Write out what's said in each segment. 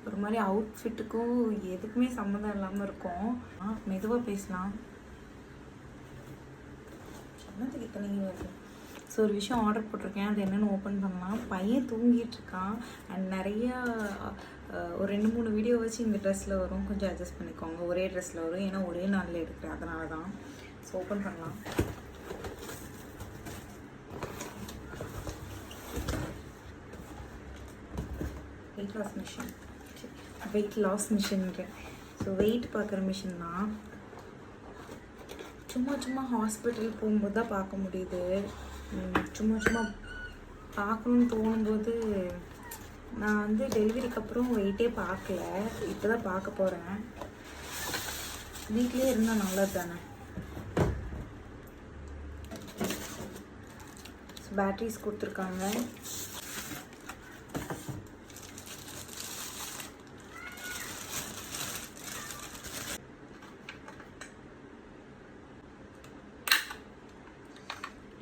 ஒரு மாதிரி அவுட்ஃபிட்டுக்கும் எதுக்குமே சம்மந்தம் இல்லாமல் இருக்கும். மெதுவாக பேசலாம். சொன்னதுக்கு இத்தனை வருது. ஸோ ஒரு விஷயம் ஆர்டர் போட்டிருக்கேன், அது என்னென்னு ஓப்பன் பண்ணலாம். பையன் தூங்கிட்டு இருக்கான். அண்ட் நிறையா ஒரு 2-3 வீடியோ வச்சு இந்த ட்ரெஸ்ஸில் வரும், கொஞ்சம் அட்ஜஸ்ட் பண்ணிக்கோங்க. ஒரே ட்ரெஸ்ஸில் வரும், ஏன்னா ஒரே நாளில் எடுக்கிறேன், அதனால தான். ஸோ ஓப்பன் பண்ணலாம். Weight loss machine, weight loss மிஷின்ட்டு. ஸோ வெயிட் பார்க்குற மிஷின் தான். சும்மா ஹாஸ்பிட்டல் போகும்போது தான் பார்க்க முடியுது. சும்மா பார்க்கணுன்னு தோணும்போது, நான் வந்து டெலிவரிக்கு அப்புறம் வெயிட்டே பார்க்கல, இப்போ தான் பார்க்க போகிறேன். வீட்லேயே இருந்தால் நல்லது தானே. பேட்டரிஸ் கொடுத்துருக்காங்க.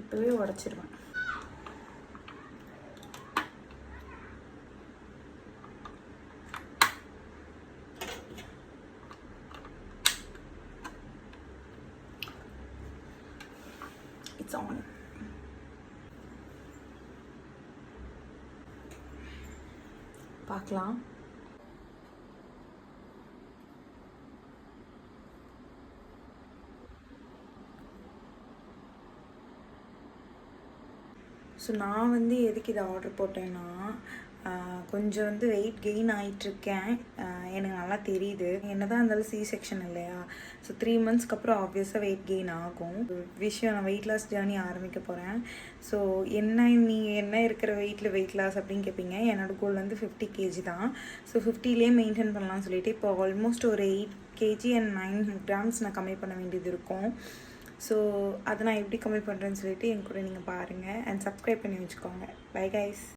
இப்போவே உடச்சிருவேன். It's on. பார்க்கலாம். ஸோ நான் வந்து எதுக்கு இதை ஆர்டர் போட்டேன்னா, கொஞ்சம் வந்து வெயிட் கெயின் ஆகிட்டுருக்கேன், எனக்கு நல்லா தெரியுது. என்ன தான் இருந்தாலும் சி செக்ஷன் இல்லையா. ஸோ 3 மந்த்ஸ்க்கு அப்புறம் ஆப்வியஸாக வெயிட் கெயின் ஆகும். விஷயம், நான் வெயிட் லாஸ் ஜேர்னி ஆரம்பிக்க போகிறேன். ஸோ என்ன இருக்கிற வெயிட்டில் வெயிட் லாஸ் அப்படின்னு கேட்பீங்க. என்னோடய கோல் வந்து 50 kg தான். ஸோ 50லேயே மெயின்டைன் பண்ணலாம்னு சொல்லிட்டு இப்போ ஆல்மோஸ்ட் ஒரு 8 kg and 9 grams நான் கம்மி பண்ண வேண்டியது இருக்கும். ஸோ அதை நான் எப்படி கம்மி பண்ணுறேன்னு சொல்லிட்டு என் கூட நீங்கள் பாருங்கள். அண்ட் சப்ஸ்கிரைப் பண்ணி வச்சுக்கோங்க. Bye guys.